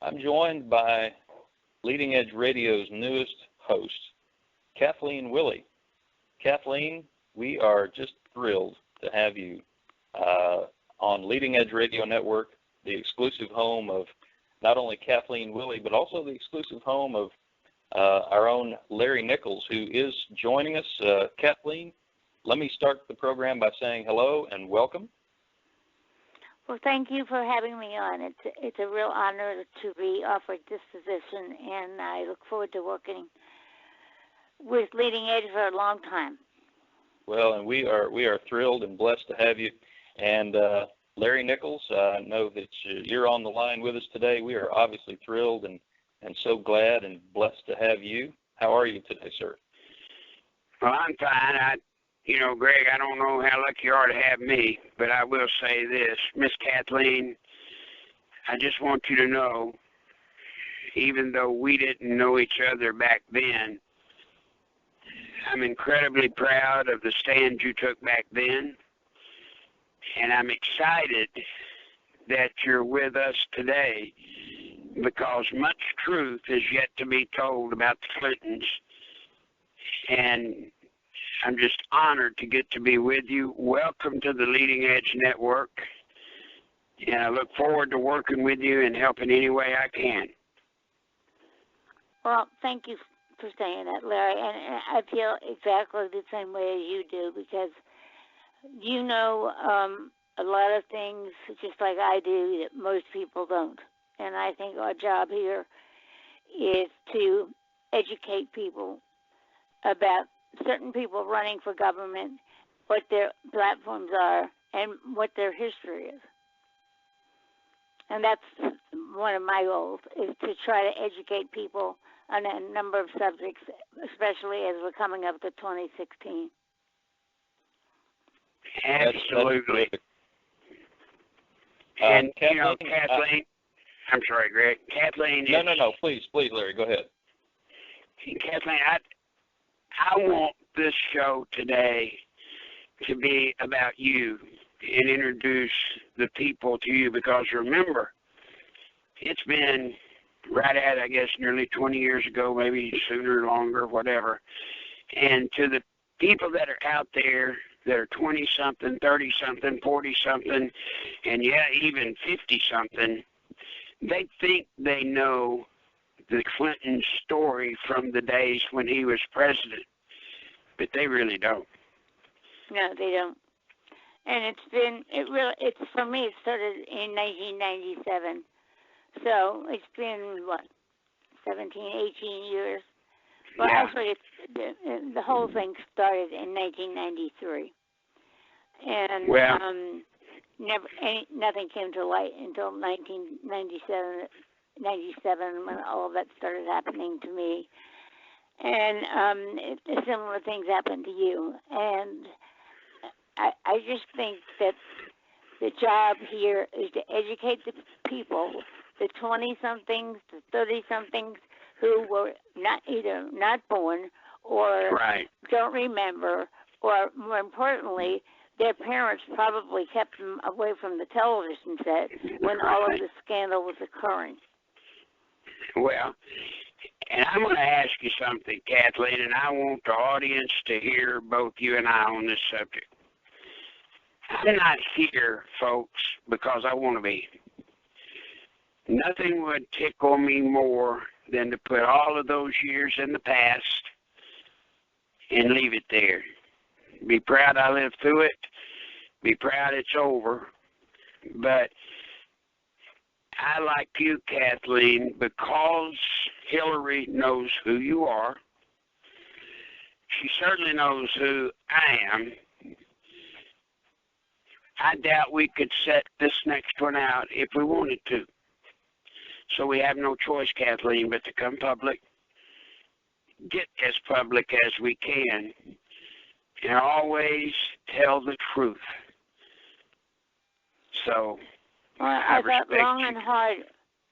I'm joined by Leading Edge Radio's newest host, Kathleen Willey. Kathleen, we are just thrilled to have you on Leading Edge Radio Network, the exclusive home of not only Kathleen Willey, but also the exclusive home of our own Larry Nichols, who is joining us. Kathleen, let me start the program by saying hello and welcome. Well, thank you for having me on. It's a real honor to be offered this position, and I look forward to working with Leading Edge for a long time. Well, and we are thrilled and blessed to have you. And Larry Nichols, I know that you're on the line with us today. We are obviously thrilled and so glad and blessed to have you. How are you today, sir? Well, I'm fine. Greg, I don't know how lucky you are to have me, but I will say this. Miss Kathleen, I just want you to know, even though we didn't know each other back then, I'm incredibly proud of the stand you took back then, and I'm excited that you're with us today because much truth is yet to be told about the Clintons, and I'm just honored to get to be with you. Welcome to the Leading Edge Network, and I look forward to working with you and helping any way I can. Well, thank you for saying that, Larry, and I feel exactly the same way as you do because you know a lot of things just like I do that most people don't, and I think our job here is to educate people about certain people running for government, what their platforms are, and what their history is. And that's one of my goals, is to try to educate people on a number of subjects, especially as we're coming up to 2016. Absolutely. And Kathleen, I'm sorry, Greg. Kathleen. No. Please, Larry, go ahead. Kathleen, I want this show today to be about you and introduce the people to you because remember, it's been right at, I guess, nearly 20 years ago, maybe sooner, longer, whatever. And to the people that are out there that are 20-something, 30-something, 40-something, and even 50-something, they think they know the Clinton story from the days when he was president, but they really don't. No, they don't. And it's for me, it started in 1997. So it's been, 17, 18 years? Well, yeah. Actually, the whole thing started in 1993. And nothing came to light until 1997 when all of that started happening to me. And similar things happened to you. And I just think that the job here is to educate the people, the 20-somethings, the 30-somethings who were either not born or don't remember, or more importantly, their parents probably kept them away from the television set when all of this scandal was occurring. Well, and I'm going to ask you something, Kathleen, and I want the audience to hear both you and I on this subject. I'm not here, folks, because I want to be. Nothing would tickle me more than to put all of those years in the past and leave it there. Be proud I lived through it. Be proud it's over. But I like you, Kathleen, because Hillary knows who you are. She certainly knows who I am. I doubt we could set this next one out if we wanted to. So we have no choice, Kathleen, but to come public, get as public as we can, and always tell the truth. So I thought long and hard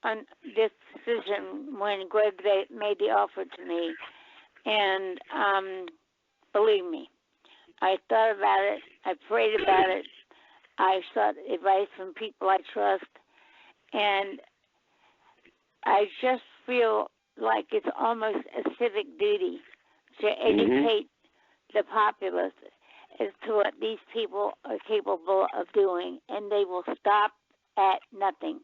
on this decision when Greg made the offer to me, and believe me, I thought about it, I prayed about it, I sought advice from people I trust, and I just feel like it's almost a civic duty to educate the populace as to what these people are capable of doing, and they will stop at nothing.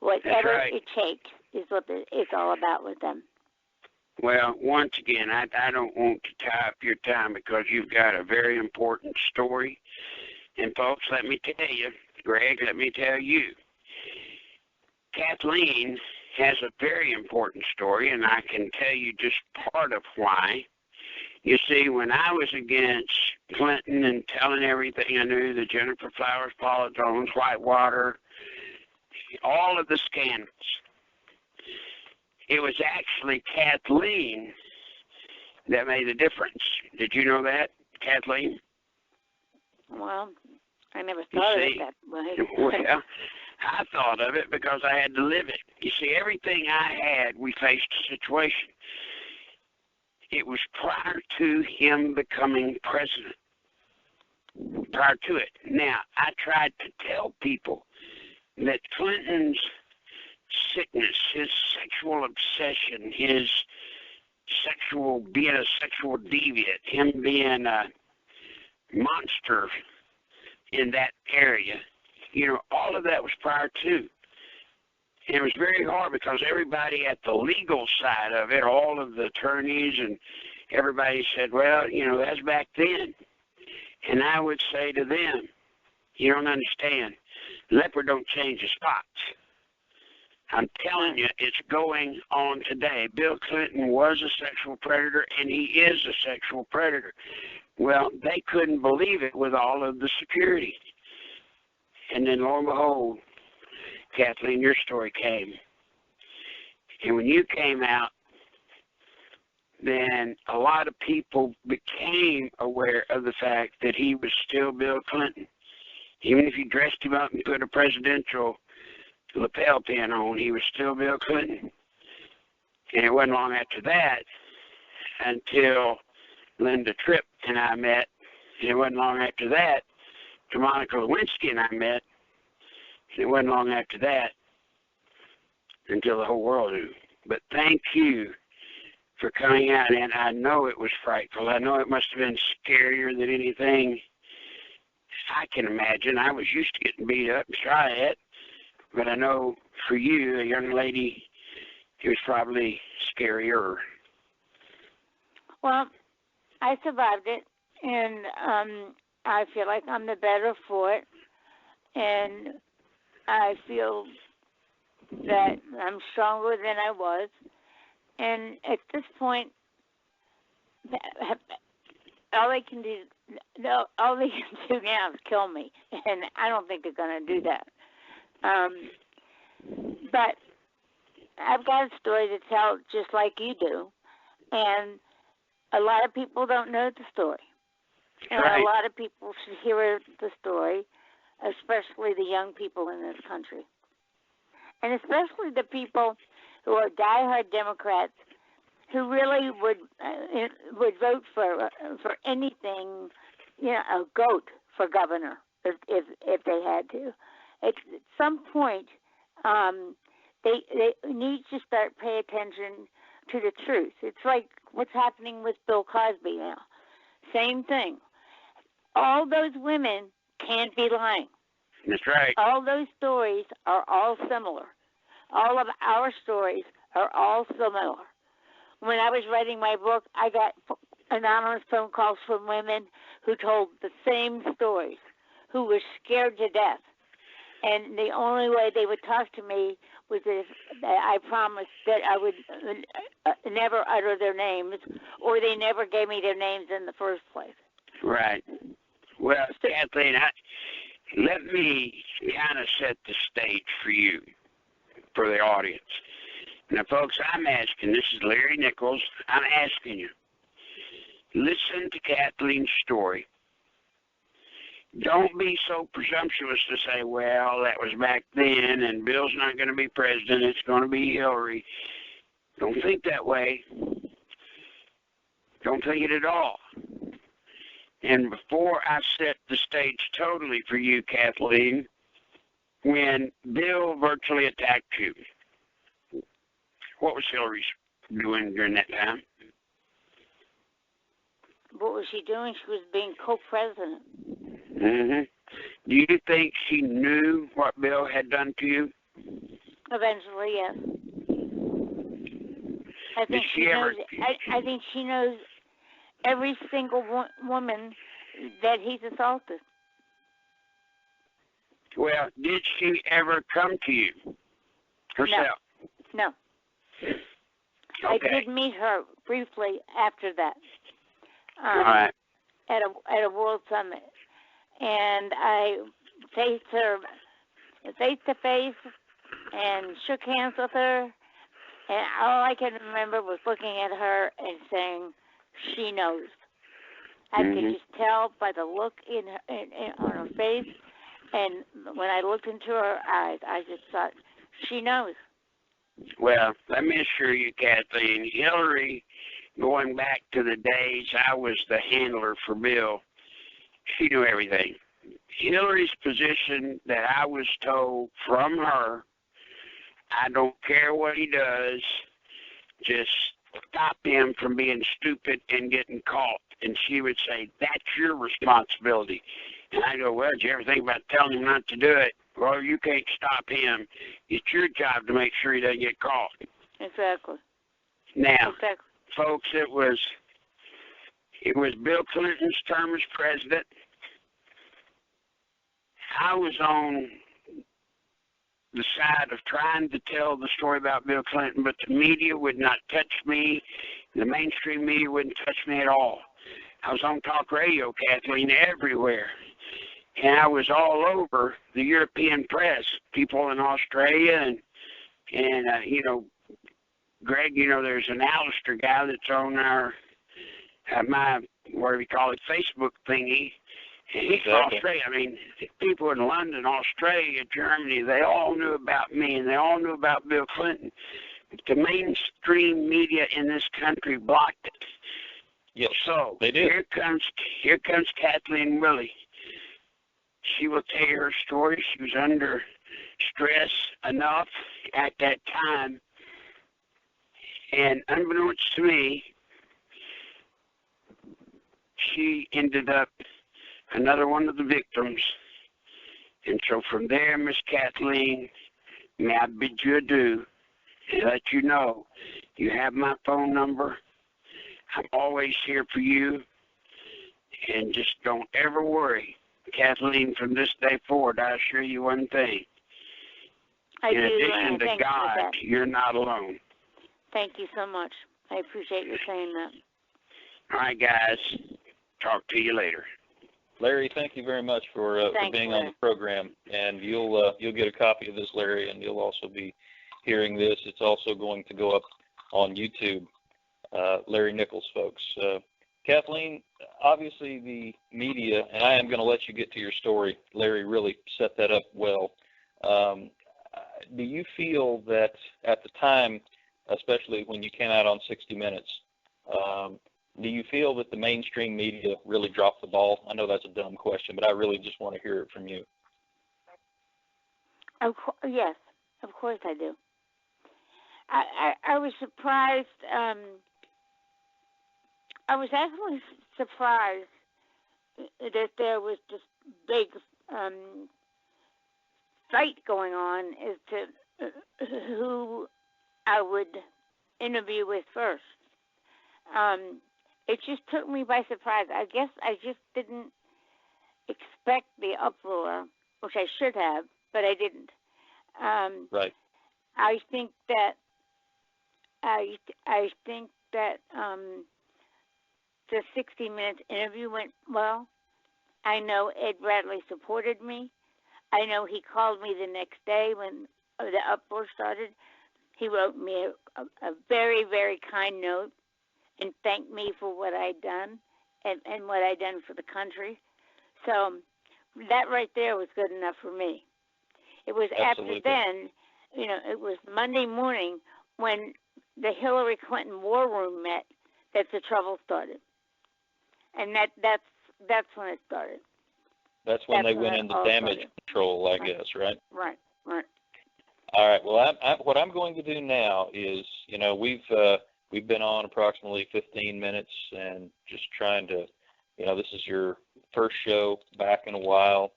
Whatever it takes is what it's all about with them. Well, once again, I don't want to tie up your time because you've got a very important story. And folks, let me tell you, Greg, let me tell you, Kathleen has a very important story, and I can tell you just part of why. You see, when I was against Clinton and telling everything I knew, the Jennifer Flowers, Paula Jones, Whitewater, all of the scandals, it was actually Kathleen that made the difference. Did you know that, Kathleen? Well, I never thought of it that way. Well, I thought of it because I had to live it. You see, everything I had, we faced a situation. It was prior to him becoming president. Prior to it. Now, I tried to tell people that Clinton's sickness, his sexual obsession, his being a sexual deviant, him being a monster in that area, all of that was prior to. And it was very hard because everybody at the legal side of it, all of the attorneys and everybody said, well, that's back then. And I would say to them, you don't understand. Leopard don't change his spots. I'm telling you, it's going on today. Bill Clinton was a sexual predator, and he is a sexual predator. Well, they couldn't believe it with all of the security. And then, lo and behold, Kathleen, your story came. And when you came out, then a lot of people became aware of the fact that he was still Bill Clinton. Even if you dressed him up and put a presidential lapel pin on, he was still Bill Clinton. And it wasn't long after that until Linda Tripp and I met. And it wasn't long after that till Monica Lewinsky and I met. And it wasn't long after that until the whole world knew. But thank you for coming out. And I know it was frightful. I know it must have been scarier than anything I can imagine. I was used to getting beat up and shot at. But I know for you, a young lady, it was probably scarier. Well, I survived it, and I feel like I'm the better for it. And I feel that I'm stronger than I was. And at this point, all they can do now is kill me. And I don't think they're going to do that. But I've got a story to tell just like you do, and a lot of people don't know the story. And a lot of people should hear the story, especially the young people in this country. And especially the people who are diehard Democrats who really would vote for anything, a goat for governor if they had to. At some point, they need to start paying attention to the truth. It's like what's happening with Bill Cosby now. Same thing. All those women can't be lying. That's right. All those stories are all similar. All of our stories are all similar. When I was writing my book, I got anonymous phone calls from women who told the same stories, who were scared to death. And the only way they would talk to me was if I promised that I would never utter their names, or they never gave me their names in the first place. Right. Well, Kathleen, let me kind of set the stage for you, for the audience. Now, folks, I'm asking, this is Larry Nichols, I'm asking you, listen to Kathleen's story. Don't be so presumptuous to say, well, that was back then, and Bill's not going to be president, it's going to be Hillary. Don't think that way. Don't think it at all. And before I set the stage totally for you, Kathleen, when Bill virtually attacked you, was Hillary doing during that time? What was she doing? She was being co-president. Mm-hmm. Do you think she knew what Bill had done to you? Eventually, yes. I think she knows. I think she knows every single woman that he's assaulted. Well, did she ever come to you herself? No. Okay. I did meet her briefly after that. All right. At a World Summit, and I faced her face to face and shook hands with her, and all I can remember was looking at her and saying, "She knows." I could just tell by the look on her face, and when I looked into her eyes, I just thought, "She knows." Well, let me assure you, Kathleen, Hillary, going back to the days I was the handler for Bill, she knew everything. Hillary's position that I was told from her, I don't care what he does, just stop him from being stupid and getting caught. And she would say, that's your responsibility. And I go, well, did you ever think about telling him not to do it? Well, you can't stop him. It's your job to make sure he doesn't get caught. Exactly. Now, folks, it was Bill Clinton's term as president. I was on the side of trying to tell the story about Bill Clinton, but the media would not touch me. The mainstream media wouldn't touch me at all. I was on talk radio, Kathleen, everywhere. And I was all over the European press, people in Australia and you know, Greg, you know, there's an Alistair guy that's on our my whatever you call it, Facebook thingy. And he's from Australia. I mean, people in London, Australia, Germany, they all knew about me and they all knew about Bill Clinton. But the mainstream media in this country blocked it. Yes, so they did. Here comes Kathleen Willey. She will tell you her story. She was under stress enough at that time. And unbeknownst to me, she ended up another one of the victims. And so from there, Miss Kathleen, may I bid you adieu and let you know you have my phone number. I'm always here for you. And just don't ever worry. Kathleen, from this day forward, I assure you one thing. In addition to God, you're not alone. Thank you so much. I appreciate you saying that. All right, guys. Talk to you later. Larry, thank you very much for being on the program. And you'll get a copy of this, Larry, and you'll also be hearing this. It's also going to go up on YouTube. Larry Nichols, folks. Kathleen, obviously the media, and I am going to let you get to your story. Larry really set that up well. Do you feel that at the time, especially when you came out on 60 Minutes, do you feel that the mainstream media really dropped the ball? I know that's a dumb question, but I really just want to hear it from you. Yes, of course I do. I was surprised. I was actually surprised that there was this big fight going on as to who I would interview with first. It just took me by surprise. I guess I just didn't expect the uproar, which I should have, but I didn't. Right. I think that the 60 Minutes interview went well. I know Ed Bradley supported me. I know he called me the next day when the uproar started. He wrote me a very, very kind note and thanked me for what I'd done and what I'd done for the country. So that right there was good enough for me. It was Absolutely. After then, it was Monday morning when the Hillary Clinton war room met that the trouble started. And that's when it started. That's when they went into damage control, I guess, right? Right. All right. Well, what I'm going to do now is, we've been on approximately 15 minutes and just trying to, this is your first show back in a while.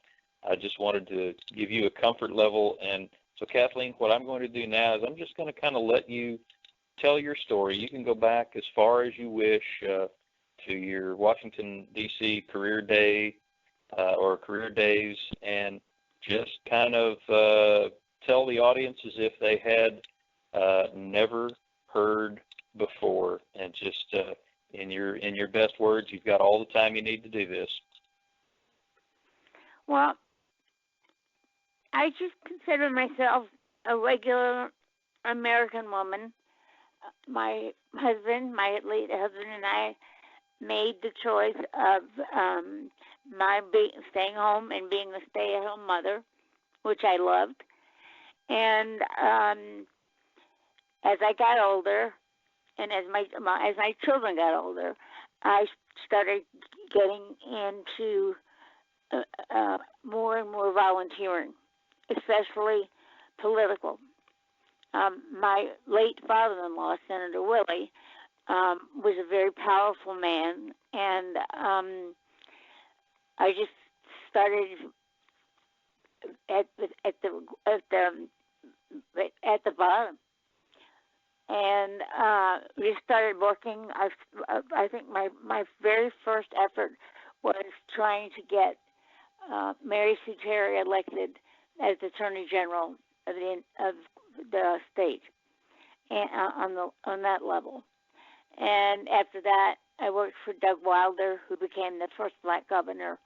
I just wanted to give you a comfort level. And so, Kathleen, what I'm going to do now is I'm just going to kind of let you tell your story. You can go back as far as you wish to your Washington, D.C. career day or career days, and just kind of tell the audience as if they had never heard before, and just in your best words. You've got all the time you need to do this. Well, I just consider myself a regular American woman. My late husband, and I made the choice of staying home and being a stay-at-home mother, which I loved. And as I got older, and as my children got older, I started getting into more and more volunteering, especially political. My late father-in-law, Senator Willie, was a very powerful man, and I just started at the bottom, and we started working. I think my very first effort was trying to get Mary Sue Terry elected as Attorney General of the state, and on that level. And after that, I worked for Doug Wilder, who became the first black governor.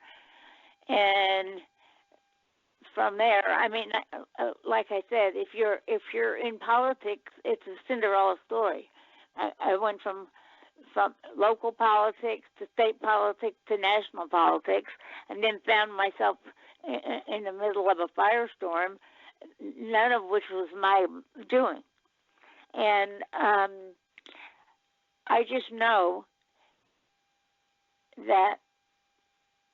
And from there, I mean, like I said, if you're in politics, it's a Cinderella story. I went from local politics to state politics to national politics, and then found myself in the middle of a firestorm, none of which was my doing. And I just know that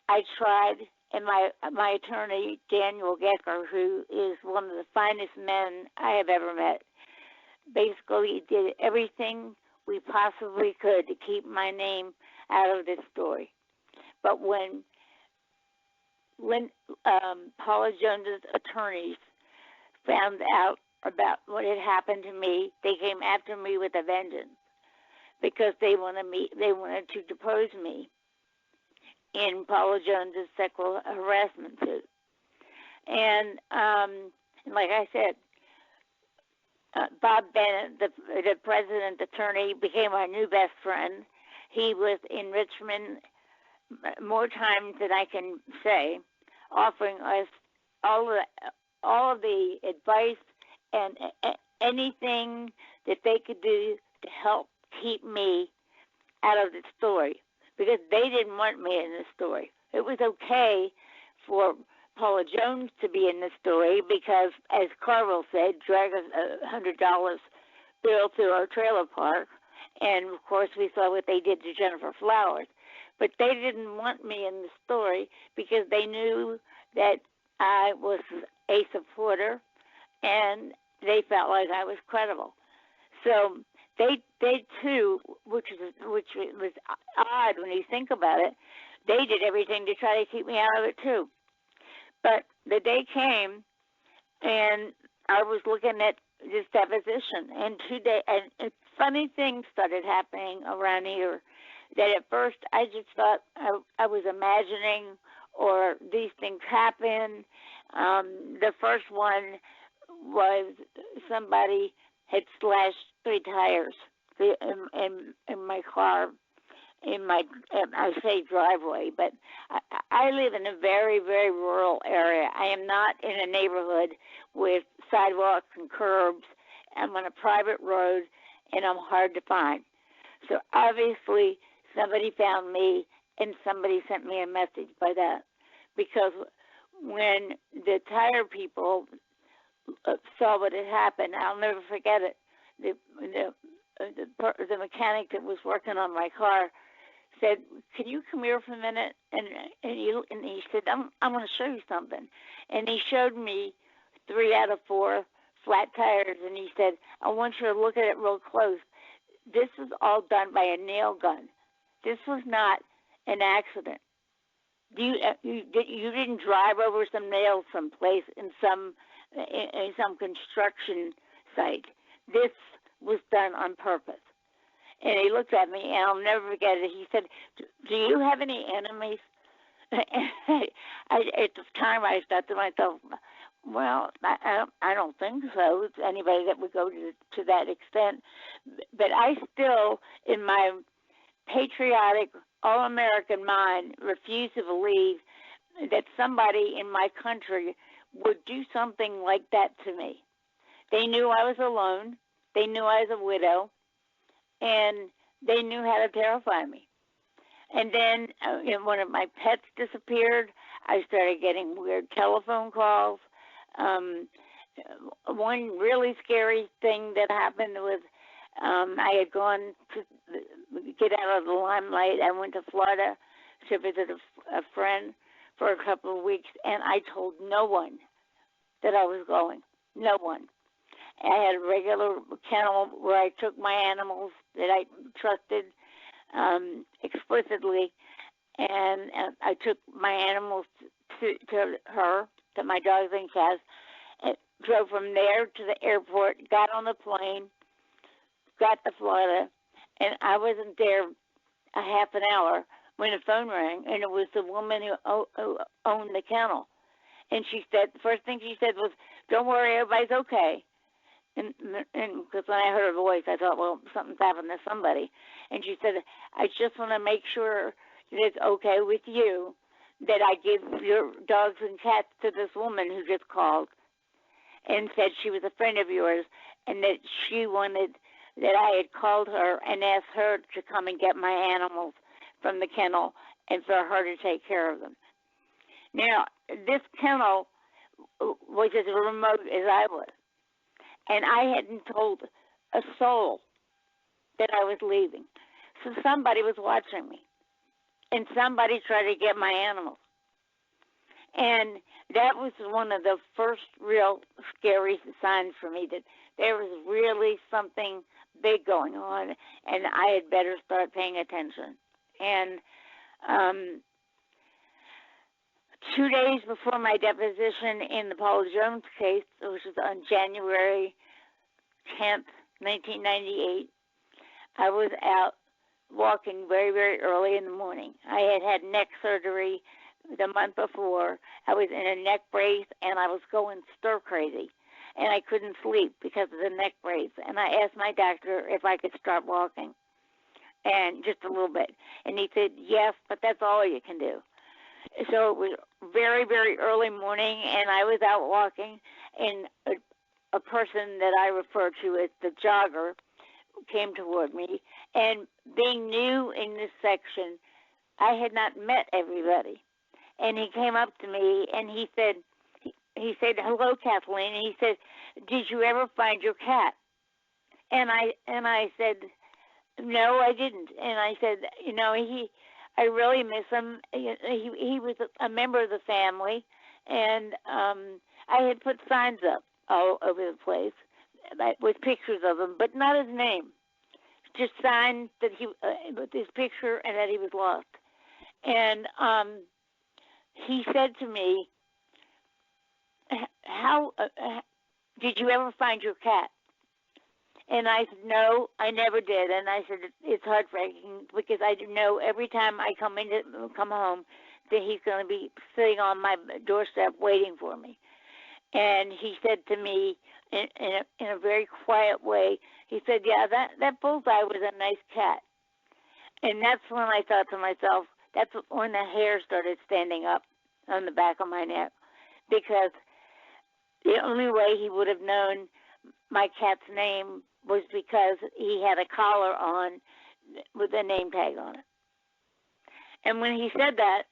I tried, and my attorney, Daniel Gecker, who is one of the finest men I have ever met, basically did everything we possibly could to keep my name out of this story. But when Paula Jones's attorneys found out about what had happened to me, they came after me with a vengeance, because they wanted to depose me in Paula Jones's sexual harassment suit. And like I said, Bob Bennett, the president attorney, became our new best friend. He was in Richmond more times than I can say, offering us all of the advice and anything that they could do to help keep me out of the story, because they didn't want me in the story. It was okay for Paula Jones to be in the story because, as Carville said, drag a $100 bill to our trailer park, and of course we saw what they did to Jennifer Flowers. But they didn't want me in the story because they knew that I was a supporter, and they felt like I was credible. So they too, which was odd when you think about it, they did everything to try to keep me out of it too. But the day came, and I was looking at this deposition, and funny things started happening around here that at first I just thought I was imagining, or these things happen. The first one was somebody had slashed 3 tires in my car, I say driveway, but I live in a very, very rural area. I am not in a neighborhood with sidewalks and curbs. I'm on a private road, and I'm hard to find. So obviously somebody found me, and somebody sent me a message by that, because when the tire people saw what had happened, I'll never forget it. The mechanic that was working on my car said, "Can you come here for a minute?" And he said, "I'm going to show you something." And he showed me 3 out of 4 flat tires, and he said, I want you to look at it real close. This was all done by a nail gun. This was not an accident. You didn't drive over some nails someplace in some construction site. This was done on purpose. And he looked at me, and I'll never forget it. He said, do you have any enemies? And at the time, I thought to myself, well, I don't think so. It's anybody that would go to that extent. But I still, in my patriotic, all-American mind, refuse to believe that somebody in my country would do something like that to me. They knew I was alone. They knew I was a widow. And they knew how to terrify me. And then one of my pets disappeared. I started getting weird telephone calls. One really scary thing that happened was I had gone to get out of the limelight. I went to Florida to visit a friend for a couple of weeks, and I told no one that I was going. No one. I had a regular kennel where I took my animals that I trusted explicitly, and I took my animals to her, to my dogs and cats, and drove from there to the airport, got on the plane, got to Florida, and I wasn't there a half an hour when the phone rang, and it was the woman who owned the kennel. And she said, the first thing she said was, don't worry, everybody's okay. And because when I heard her voice, I thought, well, something's happened to somebody. And she said, I just want to make sure that it's okay with you that I give your dogs and cats to this woman who just called and said she was a friend of yours and that she wanted that I had called her and asked her to come and get my animals from the kennel and for her to take care of them. Now, this kennel was as remote as I was. And I hadn't told a soul that I was leaving. So somebody was watching me. And somebody tried to get my animals. And that was one of the first real scary signs for me that there was really something big going on, and I had better start paying attention. And 2 days before my deposition in the Paula Jones case, which was on January 10th, 1998, I was out walking very, very early in the morning. I had neck surgery the month before. I was in a neck brace, and I was going stir crazy, and I couldn't sleep because of the neck brace. And I asked my doctor if I could start walking, and just a little bit. And he said, yes, but that's all you can do. So it was very, very early morning, and I was out walking, and a person that I refer to as the jogger came toward me. And being new in this section, I had not met everybody. And he came up to me, and he said, hello, Kathleen. And he said, did you ever find your cat? And I said, no, I didn't. And I said, I really miss him. He was a member of the family, and I had put signs up all over the place with pictures of him, but not his name. Just signs that with his picture and that he was lost. And he said to me, "How did you ever find your cat?" And I said, no, I never did. And I said, it's heartbreaking because I know every time I come home that he's going to be sitting on my doorstep waiting for me. And he said to me in a very quiet way, he said, yeah, that bullseye was a nice cat. And that's when I thought to myself, that's when the hair started standing up on the back of my neck, because the only way he would have known my cat's name was because he had a collar on with a name tag on it. And when he said that,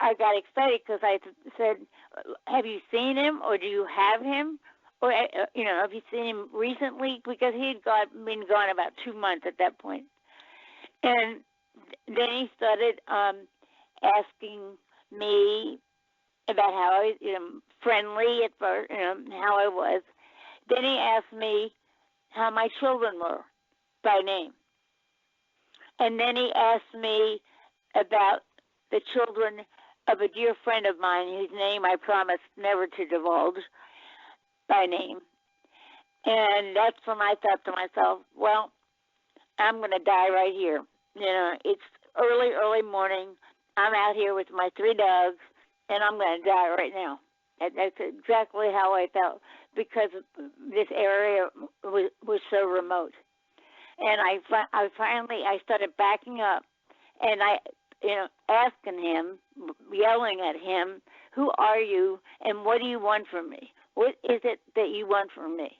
I got excited because I said, have you seen him, or do you have him? Or, have you seen him recently? Because he had been gone about 2 months at that point. And then he started asking me about how I was, friendly at first, how I was. Then he asked me how my children were by name. And then he asked me about the children of a dear friend of mine whose name I promised never to divulge by name. And that's when I thought to myself, well, I'm going to die right here. You know, it's early morning. I'm out here with my 3 dogs, and I'm going to die right now. And that's exactly how I felt, because this area was so remote. And I finally started backing up, and asking him, yelling at him, who are you, and what do you want from me? What is it that you want from me?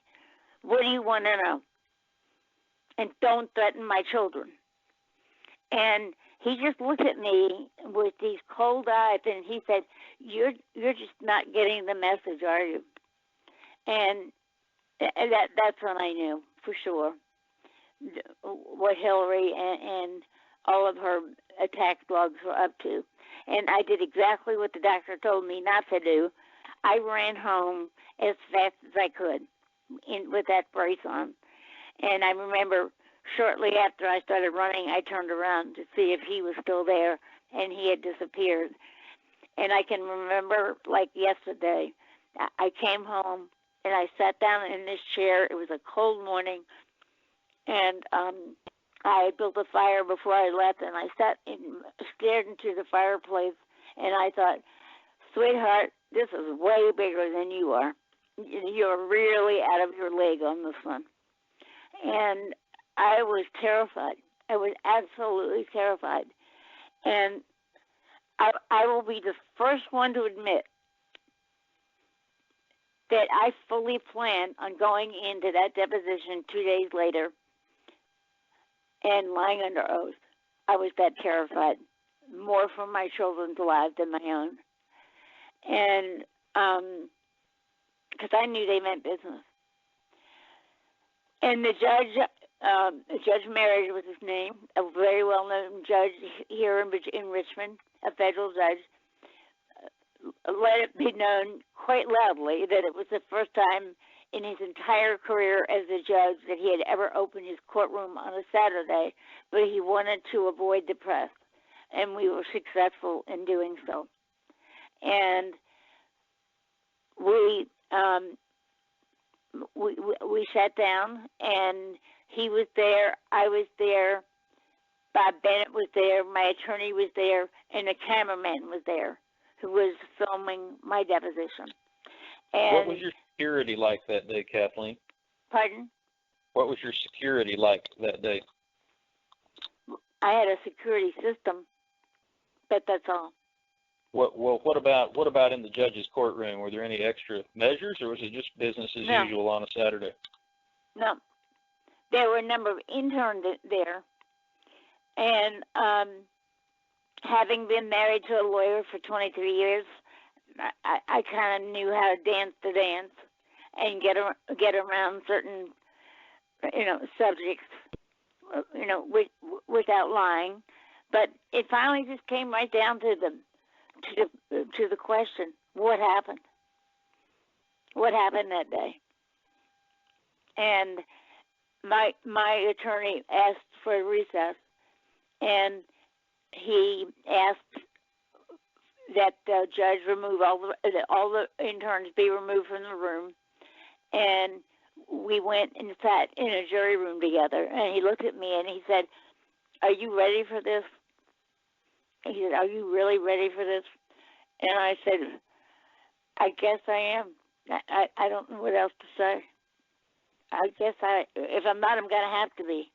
What do you want to know? And don't threaten my children. And he just looked at me with these cold eyes, and he said, you're just not getting the message, are you? And that's when I knew for sure what Hillary and all of her attack dogs were up to. And I did exactly what the doctor told me not to do. I ran home as fast as I could with that brace on. And I remember shortly after I started running, I turned around to see if he was still there, and he had disappeared. And I can remember like yesterday, I came home and I sat down in this chair. It was a cold morning, and I built a fire before I left, and I sat and stared into the fireplace, and I thought, sweetheart, this is way bigger than you are. You're really out of your leg on this one. And I was terrified. I was absolutely terrified. And I will be the first one to admit that I fully planned on going into that deposition 2 days later and lying under oath. I was that terrified, more for my children's lives than my own. And because I knew they meant business. And the judge, Judge Marriage was his name, a very well-known judge here in Richmond, a federal judge, let it be known quite loudly that it was the first time in his entire career as a judge that he had ever opened his courtroom on a Saturday, but he wanted to avoid the press, and we were successful in doing so. And we sat down, and he was there, I was there, Bob Bennett was there, my attorney was there, and a cameraman was there who was filming my deposition. And what was your security like that day, Kathleen? Pardon? What was your security like that day? I had a security system, but that's all. What about in the judge's courtroom? Were there any extra measures, or was it just business as usual on a Saturday? No. There were a number of interns there, and having been married to a lawyer for 23 years, I kind of knew how to dance the dance and get around certain, subjects, without lying. But it finally just came right down to the question: what happened? What happened that day? And my attorney asked for a recess, and he asked that the judge remove all the interns be removed from the room, and we went and sat in a jury room together. And he looked at me and he said, "Are you ready for this?" He said, "Are you really ready for this?" And I said, "I guess I am. I don't know what else to say. I guess if I'm not, I'm going to have to be."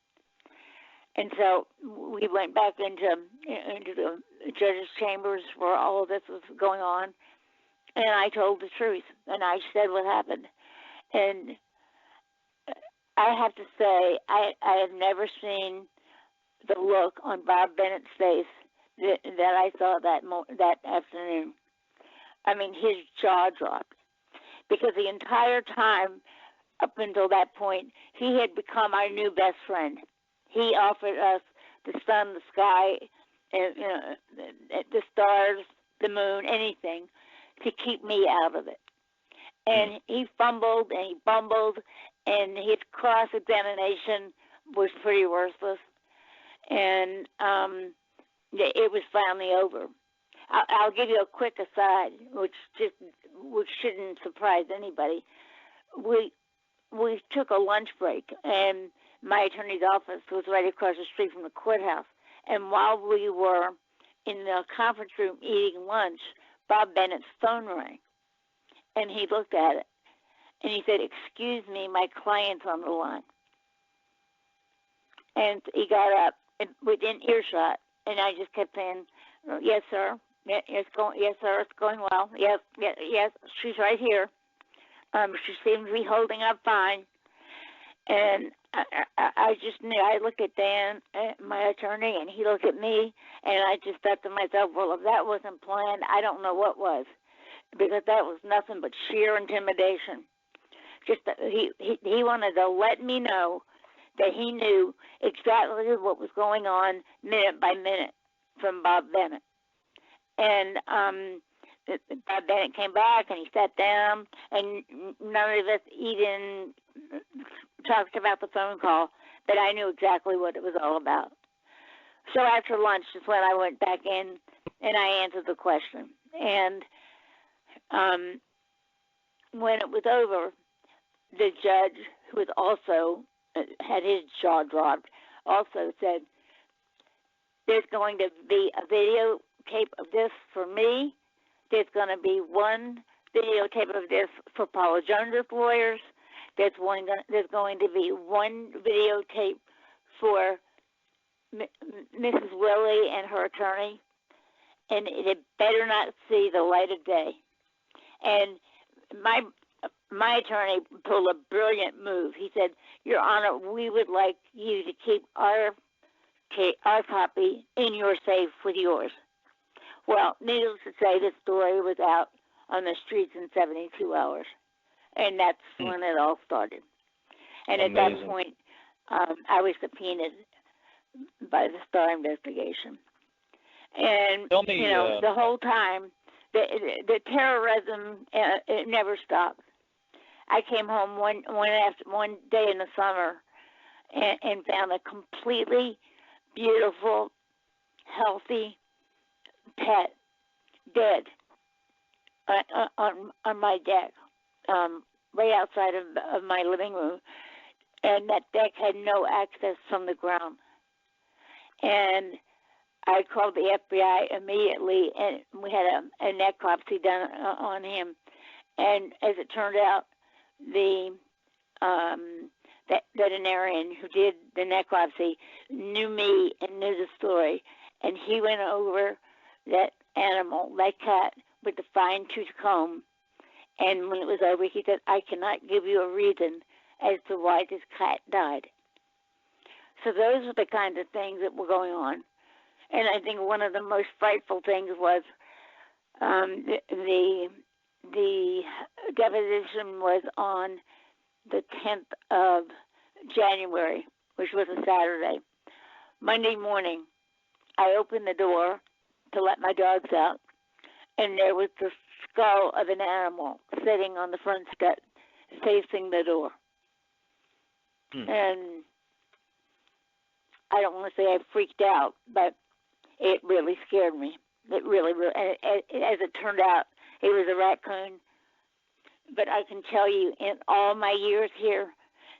And so we went back into the judge's chambers where all of this was going on, and I told the truth, and I said what happened. And I have to say, I have never seen the look on Bob Bennett's face that I saw that afternoon. I mean, his jaw dropped, because the entire time up until that point, he had become our new best friend. He offered us the sun, the sky, the stars, the moon, anything to keep me out of it. And he fumbled and he bumbled, and his cross-examination was pretty worthless. And it was finally over. I'll give you a quick aside, which shouldn't surprise anybody. We took a lunch break, and my attorney's office was right across the street from the courthouse. And while we were in the conference room eating lunch, Bob Bennett's phone rang. And he looked at it, and he said, "Excuse me, my client's on the line." And he got up within earshot, and I just kept saying, "Yes, sir. Yes, sir. It's going well. Yes. She's right here. She seems to be holding up fine." And I just knew. I looked at Dan, my attorney, and he looked at me, and I just thought to myself, well, if that wasn't planned, I don't know what was, because that was nothing but sheer intimidation. Just that he wanted to let me know that he knew exactly what was going on minute by minute from Bob Bennett. And Bob Bennett came back and he sat down, and none of us even talked about the phone call, but I knew exactly what it was all about. So after lunch is when I went back in and I answered the question. And when it was over, the judge, who was also had his jaw dropped, also said, "There's going to be a videotape of this for me. There's going to be one videotape of this for Paula Jones's lawyers. There's going to be one videotape for Mrs. Willie and her attorney, and it better not see the light of day." And my attorney pulled a brilliant move. He said, "Your Honor, we would like you to keep our copy in your safe with yours." Well, needless to say, this story was out on the streets in 72 hours, and that's when it all started. And Amazing. At that point, I was subpoenaed by the Starr investigation. And, Tell me, the whole time, the terrorism, it never stopped. I came home one day in the summer and found a completely beautiful, healthy pet dead on my deck, right outside of my living room, and that deck had no access from the ground. And I called the FBI immediately, and we had a necropsy done on him. And as it turned out, the veterinarian who did the necropsy knew me and knew the story, and he went over that animal, that cat, with the fine-tooth comb, and when it was over, he said, "I cannot give you a reason as to why this cat died." So those are the kinds of things that were going on. And I think one of the most frightful things was the deposition was on the 10th of January, which was a Saturday. Monday morning, I opened the door to let my dogs out, and there was the skull of an animal sitting on the front step facing the door. And I don't want to say I freaked out, but it really scared me. It really, and as it turned out, it was a raccoon. But I can tell you, in all my years here,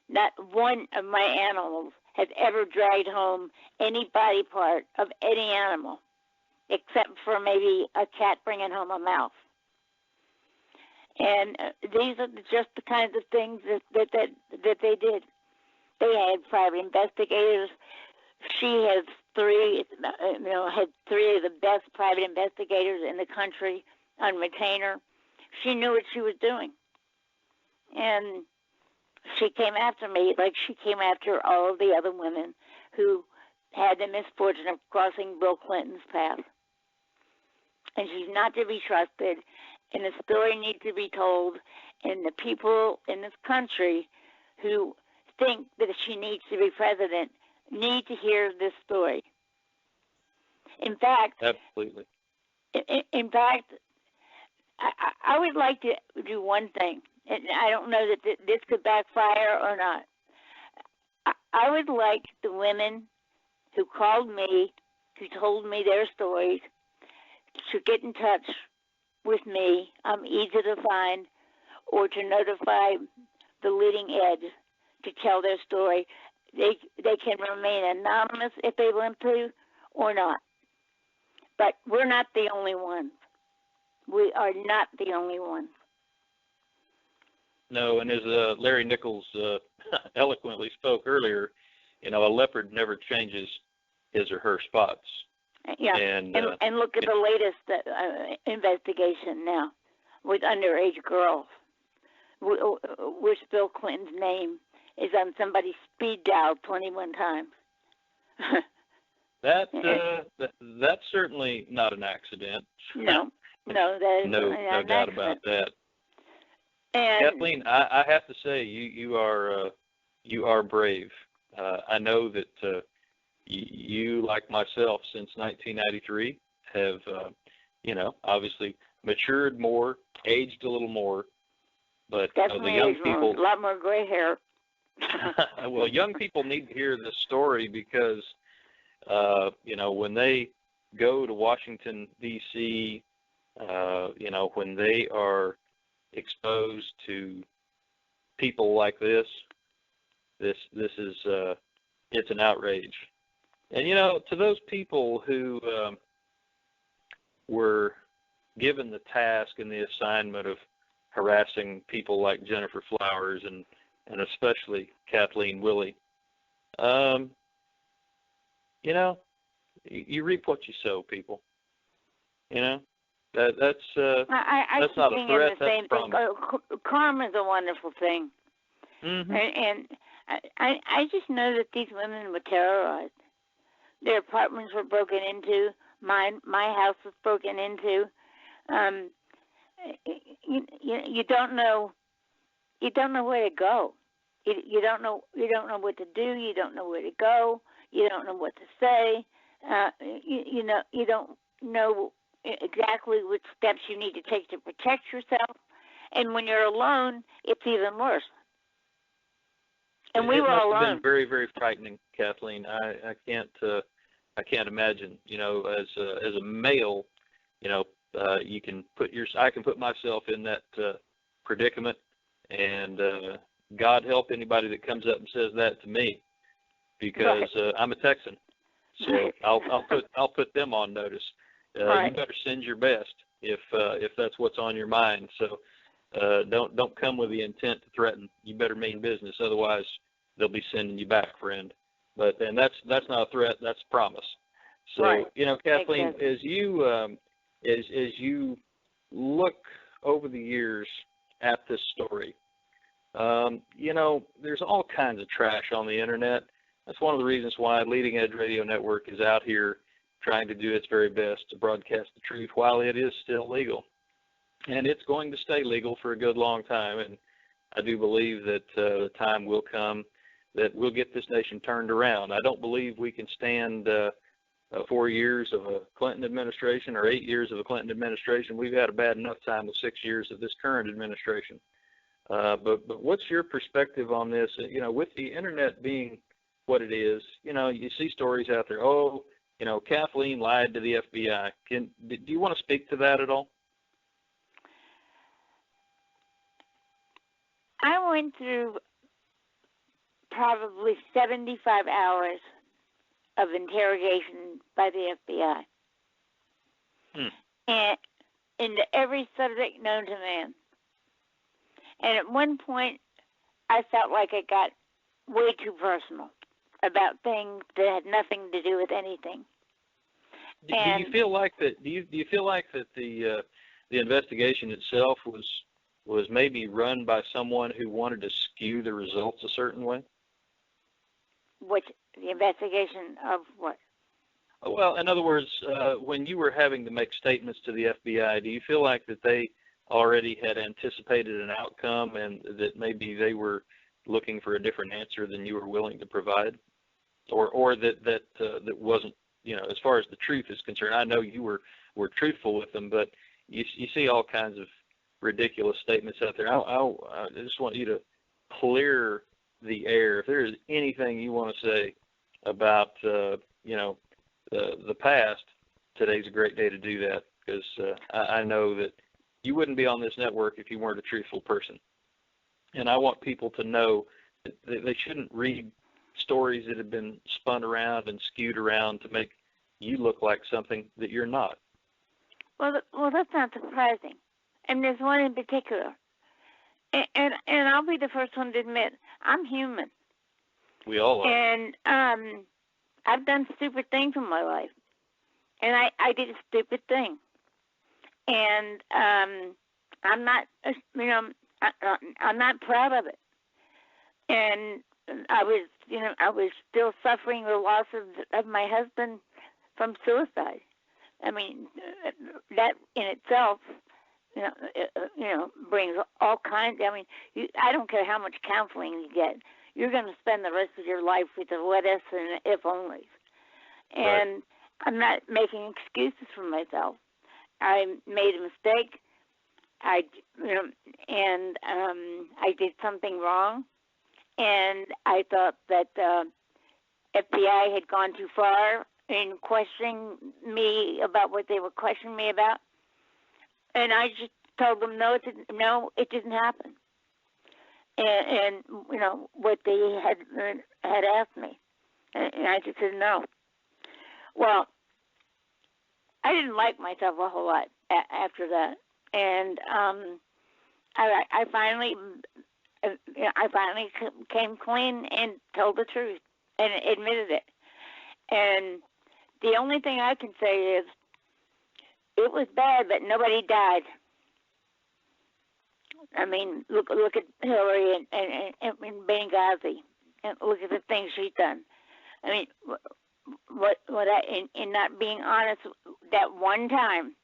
not one of my animals has ever dragged home any body part of any animal, except for maybe a cat bringing home a mouse. And these are just the kinds of things that they did. They had private investigators. She has had three of the best private investigators in the country on retainer. She knew what she was doing. And she came after me like she came after all of the other women who had the misfortune of crossing Bill Clinton's path. And she's not to be trusted, and the story needs to be told, and the people in this country who think that she needs to be president need to hear this story. In fact, absolutely. In fact, I would like to do one thing, and I don't know that this could backfire or not. I would like the women who called me, who told me their stories, to get in touch with me. I'm easy to find, or to notify the leading edge to tell their story. They can remain anonymous if they want to, or not. But we're not the only ones. We are not the only ones. No, and as Larry Nichols eloquently spoke earlier, a leopard never changes his or her spots. Yeah, and look at the latest investigation now with underage girls, which Bill Clinton's name is on somebody's speed dial 21 times. That's certainly not an accident. No, that is no doubt about that. And Kathleen, I have to say you are brave. I know that you, like myself, since 1993, have obviously matured more, aged a little more, but the young people, a lot more gray hair. Well, young people need to hear this story because when they go to Washington D.C., when they are exposed to people like this is it's an outrage. And to those people who were given the task and the assignment of harassing people like Jennifer Flowers and especially Kathleen Willey, you reap what you sow, people. That's not a threat. That's promise. Karma is a wonderful thing. Mm-hmm. And I just know that these women were terrorized. Their apartments were broken into. My house was broken into. You don't know. You don't know where to go. You don't know. You don't know what to do. You don't know where to go. You don't know what to say. You don't know exactly which steps you need to take to protect yourself. And when you're alone, it's even worse. And we were alone. It must have been very, very frightening, Kathleen. I can't imagine. As a male, I can put myself in that predicament, and God help anybody that comes up and says that to me, because I'm a Texan. So I'll put them on notice. You better send your best if that's what's on your mind. So don't come with the intent to threaten. You better mean business, otherwise they'll be sending you back, friend. But then that's not a threat. That's a promise. So Kathleen, as you look over the years at this story, there's all kinds of trash on the internet. That's one of the reasons why Leading Edge Radio Network is out here trying to do its very best to broadcast the truth while it is still legal. And it's going to stay legal for a good long time. And I do believe that the time will come that we'll get this nation turned around. I don't believe we can stand 4 years of a Clinton administration or 8 years of a Clinton administration. We've had a bad enough time with 6 years of this current administration. But what's your perspective on this? With the internet being what it is, you see stories out there, Kathleen lied to the FBI. Do you want to speak to that at all? I went through probably 75 hours of interrogation by the FBI. And into every subject known to man. And at one point, I felt like it got way too personal about things that had nothing to do with anything. Do you feel like that? Do you feel like that the investigation itself was maybe run by someone who wanted to skew the results a certain way? The investigation of what? Well, in other words, when you were having to make statements to the FBI, do you feel like that they already had anticipated an outcome and that maybe they were looking for a different answer than you were willing to provide, or that wasn't, as far as the truth is concerned? I know you were truthful with them, but you see all kinds of ridiculous statements out there. I just want you to clear the air. If there is anything you want to say about, the past, today's a great day to do that, because I know that you wouldn't be on this network if you weren't a truthful person. And I want people to know that they shouldn't read stories that have been spun around and skewed around to make you look like something that you're not. Well, that's not surprising. And there's one in particular. And I'll be the first one to admit, I'm human. We all are. And I've done stupid things in my life. And I did a stupid thing. And I'm not, I'm not proud of it. And I was still suffering the loss of my husband from suicide. I mean, that in itself, brings all kinds. I mean, I don't care how much counseling you get. You're going to spend the rest of your life with the what ifs and if onlys. And right. I'm not making excuses for myself. I made a mistake. I did something wrong, and I thought that FBI had gone too far in questioning me about what they were questioning me about, and I just told them no, it didn't happen, and what they had asked me, and I just said no. Well, I didn't like myself a whole lot after that, and I finally came clean and told the truth and admitted it. And the only thing I can say is it was bad, but nobody died. I mean, look at Hillary and Benghazi, and look at the things she's done. I mean, what in not being honest, that one time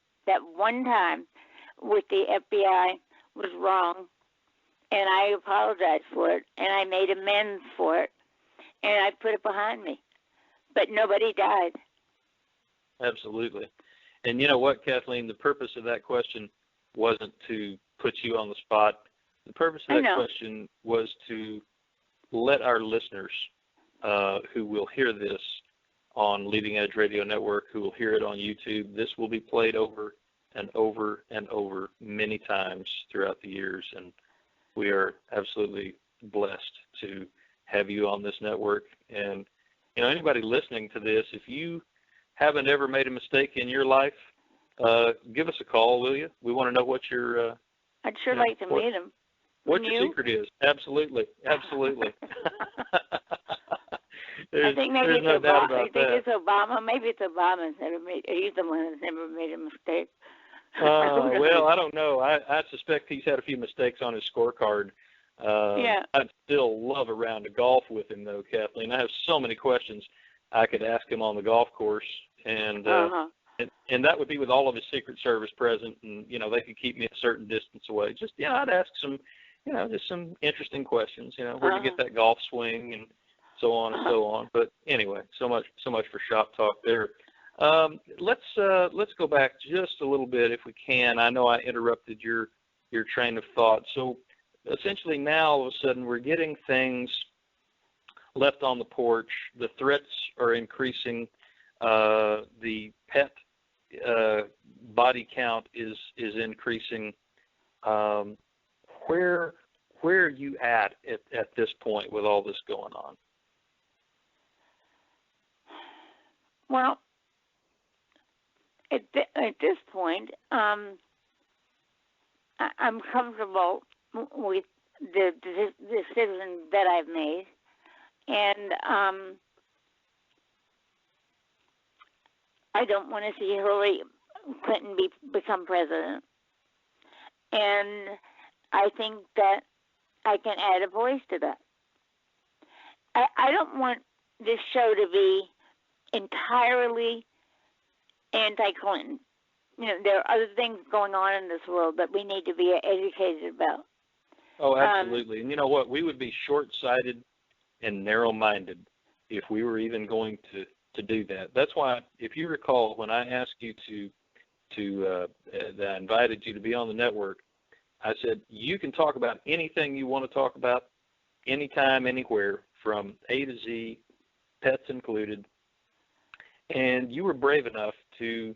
with the FBI was wrong, and I apologized for it, and I made amends for it, and I put it behind me. But nobody died. Absolutely. And you know what, Kathleen, the purpose of that question wasn't to put you on the spot. The purpose of that question was to let our listeners who will hear this on Leading Edge Radio Network, who will hear it on YouTube, this will be played over and over and over many times throughout the years, and we are absolutely blessed to have you on this network. And anybody listening to this, if you haven't ever made a mistake in your life, give us a call, will you? We want to know what your I'd sure like to meet him. What your secret is. Absolutely. I think maybe it's Obama. I think it's Obama. Maybe it's Obama. He's the one that's never made a mistake. Well, I don't know. I suspect he's had a few mistakes on his scorecard. I'd still love a round of golf with him, though, Kathleen. I have so many questions I could ask him on the golf course, and that would be with all of his Secret Service present, and they could keep me a certain distance away. Just I'd ask some, just some interesting questions. Where'd you get that golf swing, and so on and so on. But anyway, so much for shop talk there. Let's go back just a little bit, if we can. I know I interrupted your train of thought. So essentially now all of a sudden we're getting things left on the porch. The threats are increasing. The pet body count is increasing. Where are you at this point with all this going on? Well, at this point, I'm comfortable with the decision that I've made, and I don't want to see Hillary Clinton become president. And I think that I can add a voice to that. I don't want this show to be entirely anti-Clinton. There are other things going on in this world that we need to be educated about. Oh, absolutely. And you know what? We would be short-sighted and narrow-minded if we were even going to do that. That's why, if you recall, when I asked you that I invited you to be on the network, I said, you can talk about anything you want to talk about, anytime, anywhere, from A to Z, pets included. And you were brave enough to,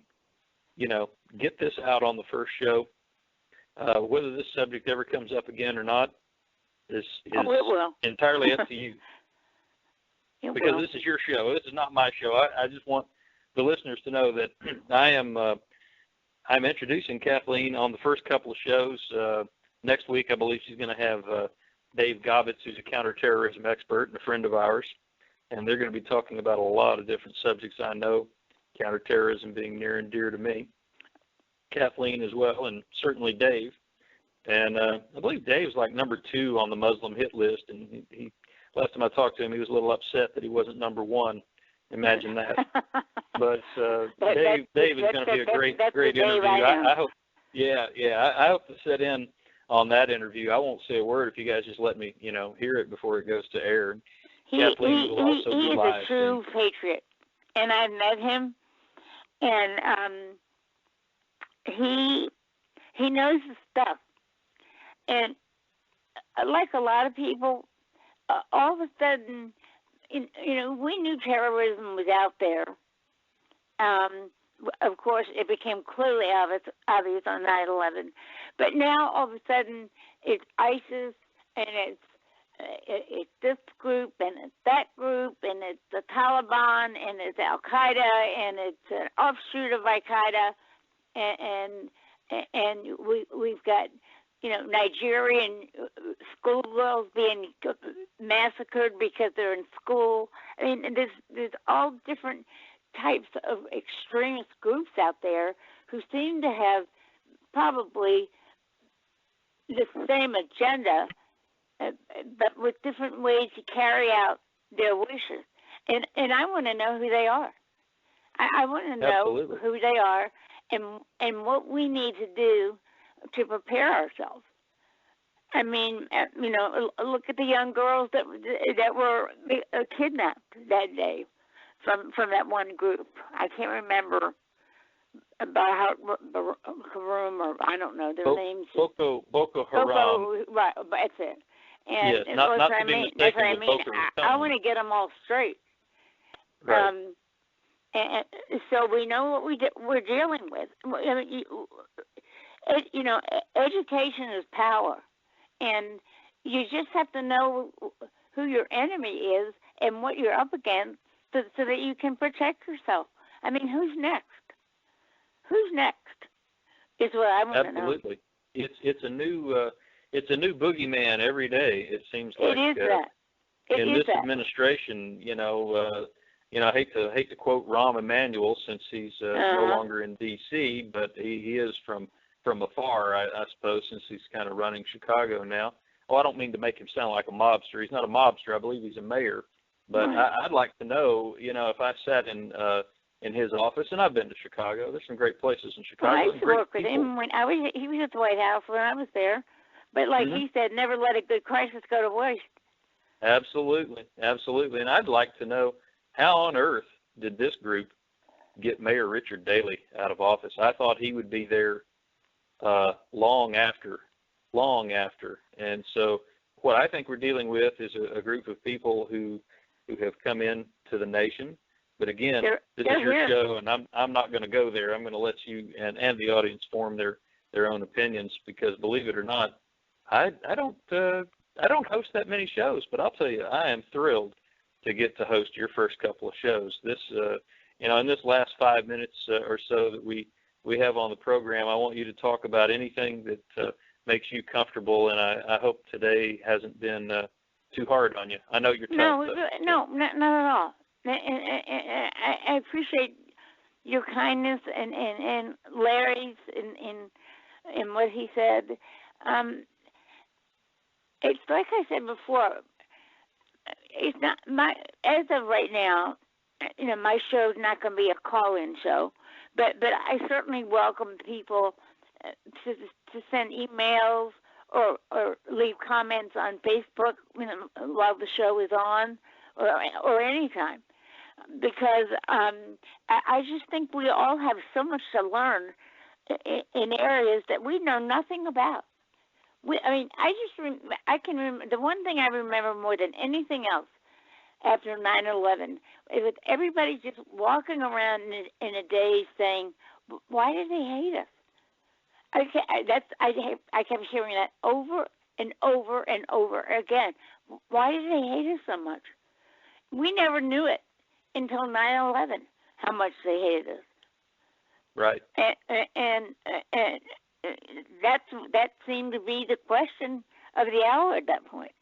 get this out on the first show. Whether this subject ever comes up again or not is it will. entirely up to you. Because this is your show. This is not my show. I just want the listeners to know that I'm introducing Kathleen on the first couple of shows. Next week, I believe she's going to have Dave Gobbets, who's a counterterrorism expert and a friend of ours, and they're going to be talking about a lot of different subjects I know, counterterrorism being near and dear to me. Kathleen as well, and certainly Dave. And I believe Dave's like number 2 on the Muslim hit list, and he last time I talked to him, he was a little upset that he wasn't number 1. Imagine that. But Dave is going to be a great interview. I hope. Yeah. I hope to sit in on that interview. I won't say a word if you guys just let me, hear it before it goes to air. Kathleen will also be live. He is a true patriot, and I've met him, and he knows his stuff. And like a lot of people, all of a sudden, we knew terrorism was out there. Of course, it became clearly obvious on 9/11. But now, all of a sudden, it's ISIS, and it's this group, and it's that group, and it's the Taliban, and it's Al Qaeda, and it's an offshoot of Al Qaeda, and we've got Nigerian schoolgirls being massacred because they're in school. I mean, there's all different types of extremist groups out there who seem to have probably the same agenda, but with different ways to carry out their wishes. And I want to know who they are. I want to know Absolutely. who they are and what we need to do to prepare ourselves. I mean, look at the young girls that were kidnapped that day from that one group. I can't remember about Harum, or I don't know their names. Boko Haram. Right, that's it. And yes, not to be mistaken with Boko Haram. I want to get them all straight. Right. And so we know what we're dealing with. I mean, education is power, and you just have to know who your enemy is and what you're up against, so that you can protect yourself. I mean, who's next? Who's next is what I want to know. Absolutely. It's a new boogeyman every day. It seems like it is that. In this administration, I hate to quote Rahm Emanuel since he's no longer in D.C., but he is from afar, I suppose, since he's kind of running Chicago now. Oh, I don't mean to make him sound like a mobster. He's not a mobster. I believe he's a mayor. But I'd like to know, if I sat in his office, and I've been to Chicago. There's some great places in Chicago. Well, I used to work with him when he was at the White House when I was there. But like he said, never let a good crisis go to waste. Absolutely. And I'd like to know, how on earth did this group get Mayor Richard Daley out of office? I thought he would be there long after. And so what I think we're dealing with is a group of people who have come in to the nation. But again, this is your show, and I'm not going to go there. I'm going to let you and the audience form their own opinions, because believe it or not, I don't host that many shows, but I'll tell you, I am thrilled to get to host your first couple of shows. This in this last 5 minutes or so that we have on the program, I want you to talk about anything that makes you comfortable, and I hope today hasn't been too hard on you. I know you're tough. No, not at all. I appreciate your kindness and Larry's in what he said. It's like I said before. It's not as of right now. My show's not going to be a call-in show, but I certainly welcome people to send emails or leave comments on Facebook while the show is on, or anytime, because I just think we all have so much to learn in areas that we know nothing about. I can remember, the one thing I remember more than anything else after 9/11 is with everybody just walking around in a daze saying, "Why do they hate us?" I kept hearing that over and over and over again. Why do they hate us so much? We never knew it until 9/11 how much they hated us. Right. And that seemed to be the question of the hour at that point.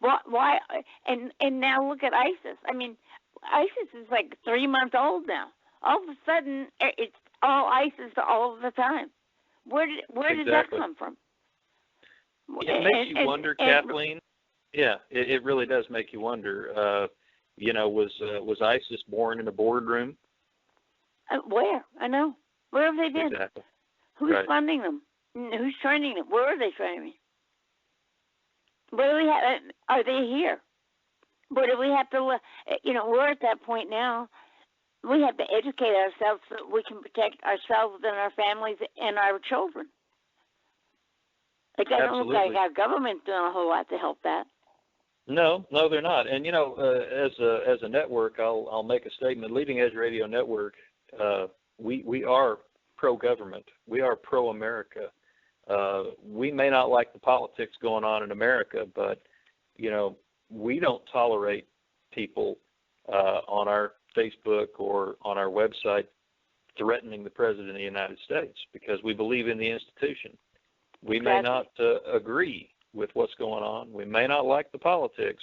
Why? And now look at ISIS. I mean, ISIS is like 3 months old now. All of a sudden, it's all ISIS all the time. Where did that come from? It makes you wonder, Kathleen. Yeah, it really does make you wonder. Was ISIS born in a boardroom? Where? I know. Where have they been? Exactly. Who's funding them? Who's training them? Where are they training? What do we have? Are they here? What do we have to? We're at that point now. We have to educate ourselves so that we can protect ourselves and our families and our children. It doesn't look like our government's doing a whole lot to help that. No, they're not. And as a network, I'll make a statement. Leading Edge Radio Network, we are pro-government. We are pro-America. We may not like the politics going on in America, but we don't tolerate people on our Facebook or on our website threatening the President of the United States because we believe in the institution. We may not agree with what's going on. We may not like the politics,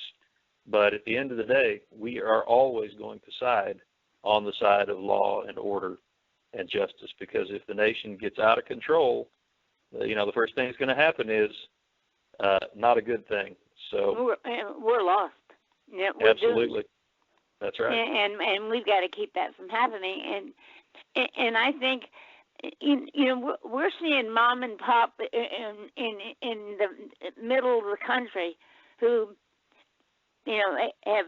but at the end of the day, we are always going to side on the side of law and order and justice, because if the nation gets out of control, the first thing that's going to happen is not a good thing. So we're lost. Yeah, absolutely. That's right. And we've got to keep that from happening. And I think we're seeing mom and pop in the middle of the country who have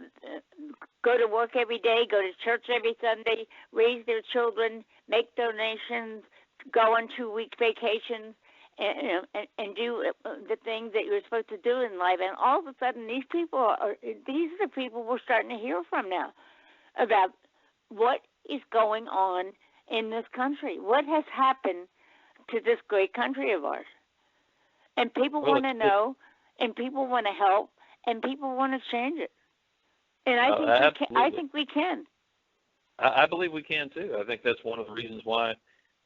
go to work every day, go to church every Sunday, raise their children, make donations, go on 2-week vacations, and do the things that you're supposed to do in life. And all of a sudden, these are the people we're starting to hear from now about what is going on in this country. What has happened to this great country of ours? And people want to know, and people want to help, and people want to change it. And I think we can. I believe we can too. I think that's one of the reasons why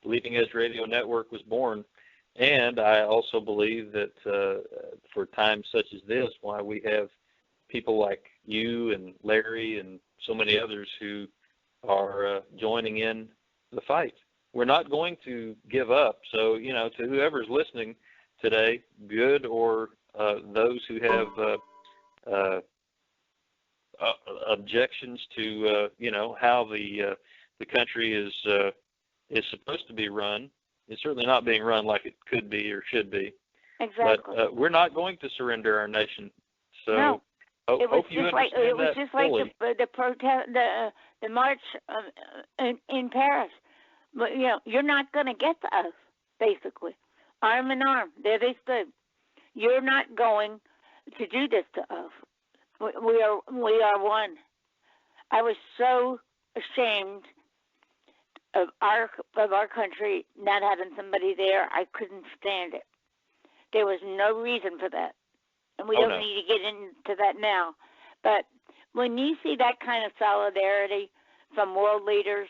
Leading Edge Radio Network was born. And I also believe that for times such as this, why we have people like you and Larry and so many others who are joining in the fight. We're not going to give up. So, to whoever's listening today, good or those who have objections to, how the country is supposed to be run. It's certainly not being run like it could be or should be. Exactly. But we're not going to surrender our nation. So no. hope you understand it was just like the protest, the march in Paris. But you're not going to get to us, basically, arm in arm. There they stood. You're not going to do this to us. We are one. I was so ashamed of our country not having somebody there. I couldn't stand it. There was no reason for that. And we don't need to get into that now. But when you see that kind of solidarity from world leaders,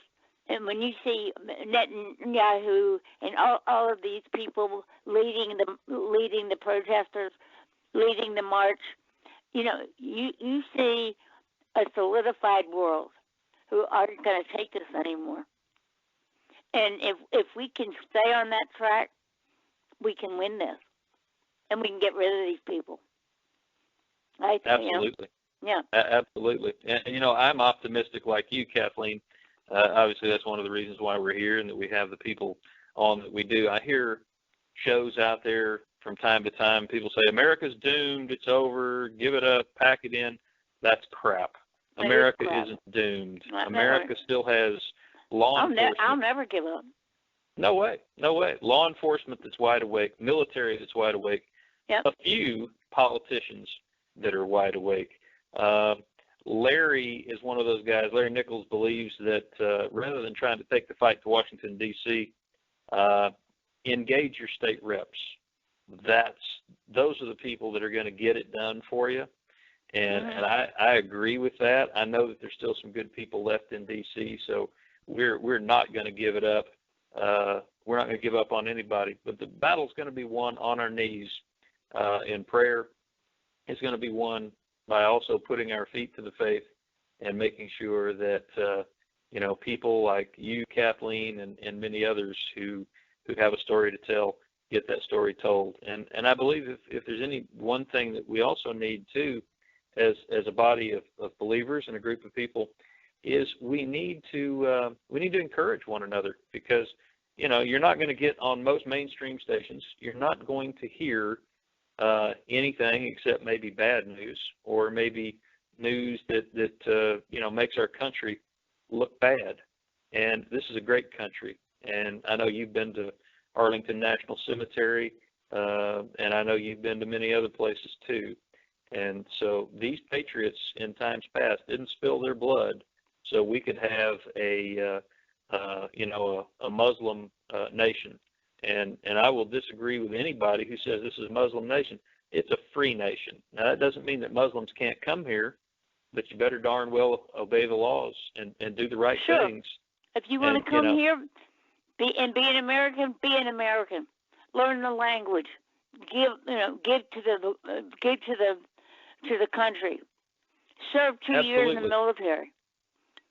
and when you see Netanyahu and all of these people leading the protesters, leading the march, you see a solidified world who aren't going to take this anymore. And if we can stay on that track, we can win this, and we can get rid of these people. Absolutely. Yeah. Absolutely. And, I'm optimistic like you, Kathleen. Obviously, that's one of the reasons why we're here and that we have the people on that we do. I hear shows out there from time to time. People say, America's doomed. It's over. Give it up. Pack it in. That's crap. America isn't doomed. America still has law enforcement. I'll never give up. No way. Law enforcement that's wide awake, military that's wide awake, Yep. a few politicians that are wide awake. Larry is one of those guys. Larry Nichols believes that rather than trying to take the fight to Washington, D.C., engage your state reps. Those are the people that are going to get it done for you. And I agree with that. I know that there's still some good people left in D.C., so we're not going to give it up. We're not going to give up on anybody. But the battle's going to be won on our knees in prayer. It's going to be won by also putting our feet to the faith and making sure that people like you, Kathleen, and many others who have a story to tell get that story told. And I believe if there's any one thing that we also need too, as a body of believers and a group of people, is we need to encourage one another, because you're not going to get on most mainstream stations. You're not going to hear anything except maybe bad news, or maybe news that makes our country look bad. And this is a great country. And I know you've been to Arlington National Cemetery, and I know you've been to many other places too. And so these patriots in times past didn't spill their blood so we could have a Muslim nation. And I will disagree with anybody who says this is a Muslim nation. It's a free nation. Now, that doesn't mean that Muslims can't come here, but you better darn well obey the laws and do the right things. If you want to come here, be an American, be an American. Learn the language. Give to the country. Serve 2 years in the military.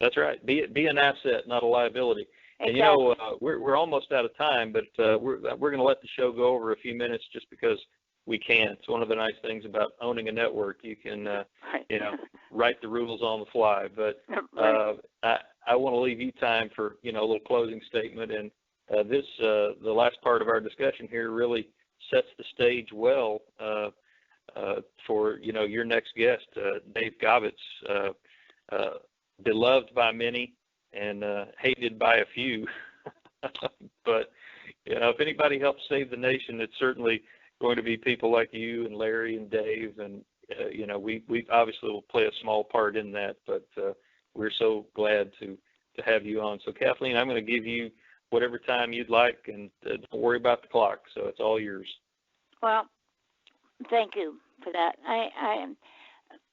That's right. Be an asset, not a liability. Exactly. And we're almost out of time, but we're going to let the show go over a few minutes just because we can. It's one of the nice things about owning a network. You can write the rules on the fly. But I want to leave you time for a little closing statement. And the last part of our discussion here really sets the stage well for your next guest, Dave Govitz, beloved by many and hated by a few. But if anybody helps save the nation, it's certainly going to be people like you and Larry and Dave, and we obviously will play a small part in that. But we're so glad to have you on. So Kathleen, I'm going to give you whatever time you'd like, and don't worry about the clock. So it's all yours. Well, thank you for that. I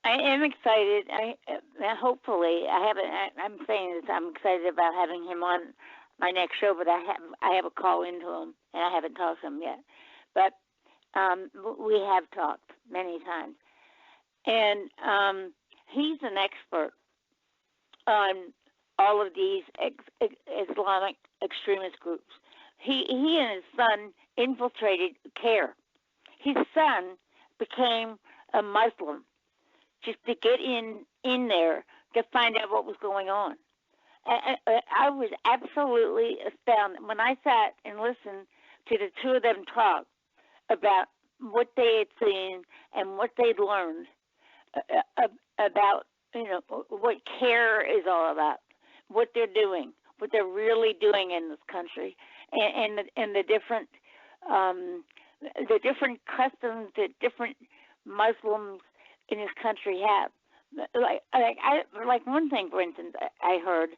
am excited. Hopefully, I'm saying this. I'm excited about having him on my next show, but I have a call into him, and I haven't talked to him yet. But we have talked many times, and he's an expert on all of these Islamic extremist groups. He and his son infiltrated CARE. His son became a Muslim just to get in there to find out what was going on. I was absolutely astounded when I sat and listened to the two of them talk about what they had seen and what they'd learned about, what CARE is all about, what they're doing, what they're really doing in this country, and the different customs that different Muslims in this country have. Like one thing, for instance, I heard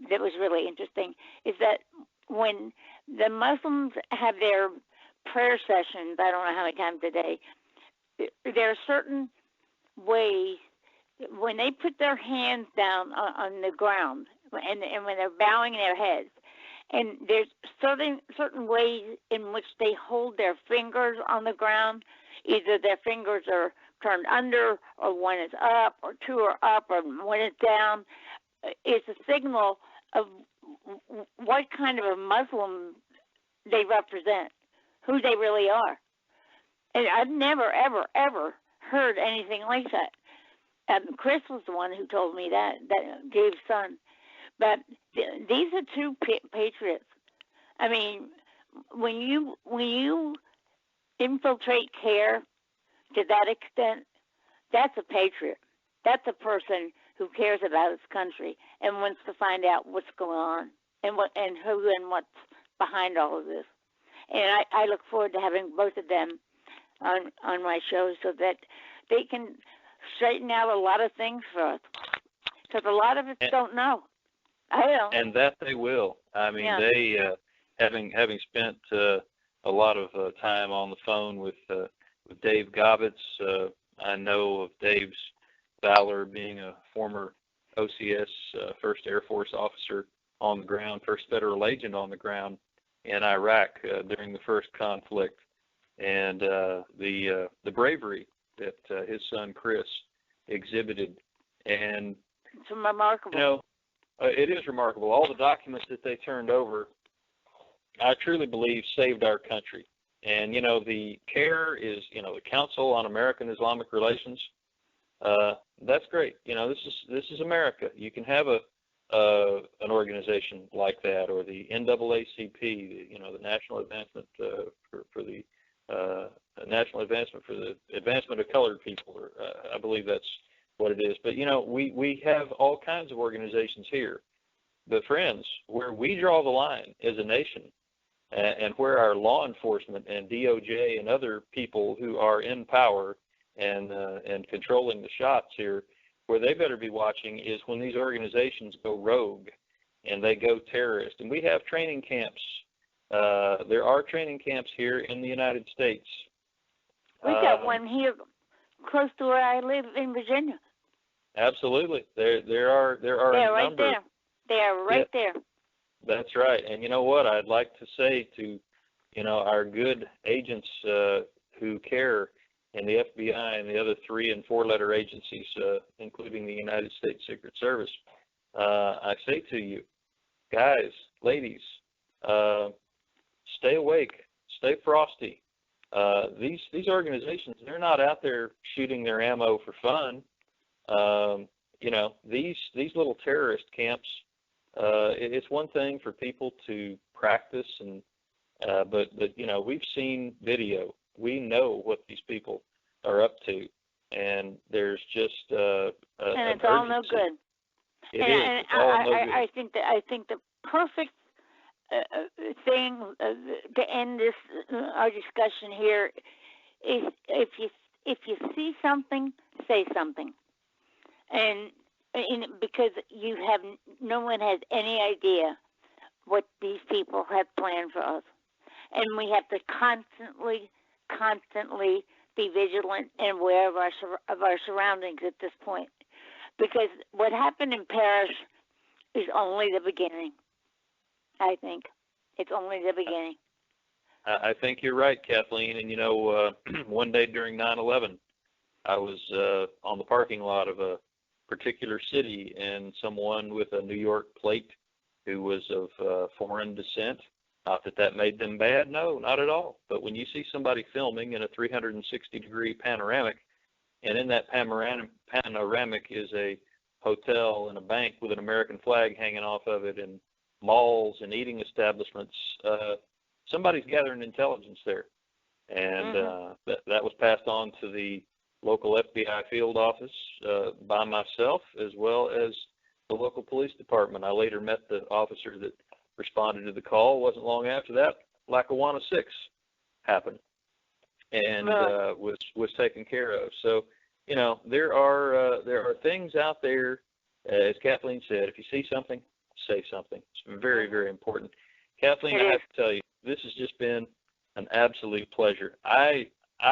that was really interesting is that when the Muslims have their prayer sessions, I don't know how many times a day, there are certain ways when they put their hands down on the ground and when they're bowing their heads, and there's certain ways in which they hold their fingers on the ground. Either their fingers are turned under, or one is up, or two are up, or one is down. It's a signal of what kind of a Muslim they represent, who they really are. And I've never, ever, ever heard anything like that. Chris was the one who told me that Dave's son. But these are two patriots. I mean, when you infiltrate CARE to that extent, that's a patriot. That's a person who cares about his country and wants to find out what's going on and who and what's behind all of this. And I look forward to having both of them on my show so that they can straighten out a lot of things for us. Because a lot of us don't know. I don't. And that they will. I mean, they having spent a lot of time on the phone with Dave Gobbets. I know of Dave's valor, being a former OCS, First Air Force officer on the ground, first federal agent on the ground in Iraq during the first conflict, and the bravery that his son Chris exhibited. And it's remarkable. It is remarkable. All the documents that they turned over, I truly believe, saved our country. And the CARE is, the Council on American Islamic Relations. That's great. This is America. You can have an organization like that, or the NAACP, the National Advancement for the National Advancement for the Advancement of Colored People. Or, I believe that's what it is. But we have all kinds of organizations here. But friends, where we draw the line as a nation, and where our law enforcement and DOJ and other people who are in power and controlling the shots here, where they better be watching is when these organizations go rogue and they go terrorist. And we have training camps. There are training camps here in the United States. We got one here close to where I live in Virginia. Absolutely. There are They're a right number. there. They are right there. That's right. And you know what? I'd like to say to, our good agents who care in the FBI and the other 3- and 4-letter agencies, including the United States Secret Service, I say to you, guys, ladies, stay awake, stay frosty. These organizations, they're not out there shooting their ammo for fun. These little terrorist camps, it's one thing for people to practice, but we've seen video. We know what these people are up to, and there's just and it's all no good. It's all no good. I think the perfect thing to end this our discussion here is if you see something, say something, and because no one has any idea what these people have planned for us, and we have to constantly be vigilant and aware of our surroundings at this point, because what happened in Paris is only the beginning. I think it's only the beginning. I think you're right, Kathleen. And one day during 9/11, I was on the parking lot of a particular city, and someone with a New York plate who was of foreign descent. Not that made them bad, no, not at all. But when you see somebody filming in a 360-degree panoramic, and in that panoramic is a hotel and a bank with an American flag hanging off of it, and malls and eating establishments, somebody's gathering intelligence there. And that was passed on to the local FBI field office by myself, as well as the local police department. I later met the officer that responded to the call. Wasn't long after that, Lackawanna 6 happened, and was taken care of. So, there are things out there, as Kathleen said. If you see something, say something. It's very, very important. Kathleen, I have to tell you, this has just been an absolute pleasure. I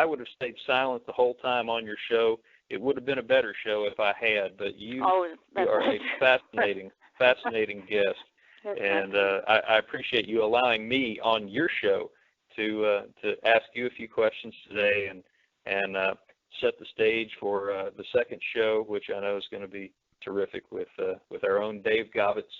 would have stayed silent the whole time on your show. It would have been a better show if I had, but you are a fascinating guest. And I appreciate you allowing me on your show to ask you a few questions today and set the stage for the second show, which I know is going to be terrific with our own Dave Gobbets,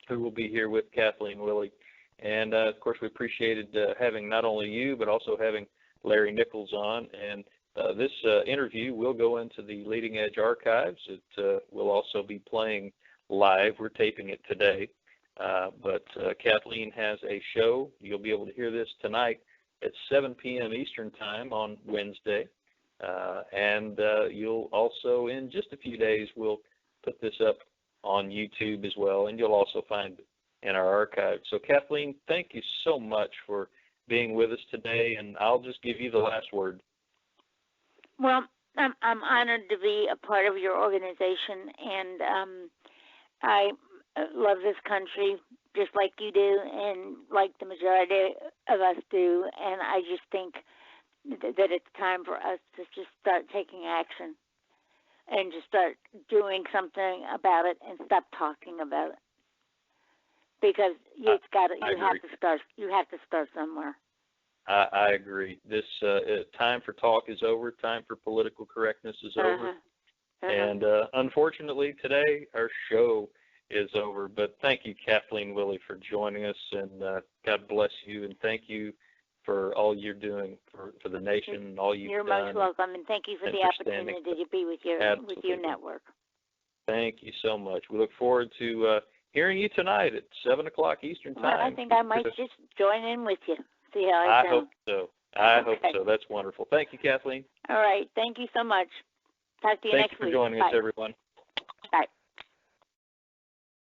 who will be here with Kathleen Willey. And, of course, we appreciated having not only you, but also having Larry Nichols on. And this interview will go into the Leading Edge archives. It will also be playing live. We're taping it today. But Kathleen has a show. You'll be able to hear this tonight at 7 p.m. Eastern Time on Wednesday. And you'll also, in just a few days, we'll put this up on YouTube as well, and you'll also find it in our archive. So, Kathleen, thank you so much for being with us today, and I'll just give you the last word. Well, I'm honored to be a part of your organization, and I love this country just like you do and like the majority of us do, and I just think that it's time for us to just start taking action and just start doing something about it and stop talking about it. Because you have to start somewhere. I agree. This time for talk is over. Time for political correctness is over. And unfortunately, today our show is over. But thank you, Kathleen Willey, for joining us, and God bless you, and thank you for all you're doing for the nation and all you've done. You're most welcome, and thank you for the opportunity to be with your network. Thank you so much. We look forward to hearing you tonight at 7 o'clock Eastern Time. Well, I think I might just join in with you. See how I sound. hope so. I hope so. That's wonderful. Thank you, Kathleen. All right. Thank you so much. Talk to you next week. Thank you for joining us, everyone.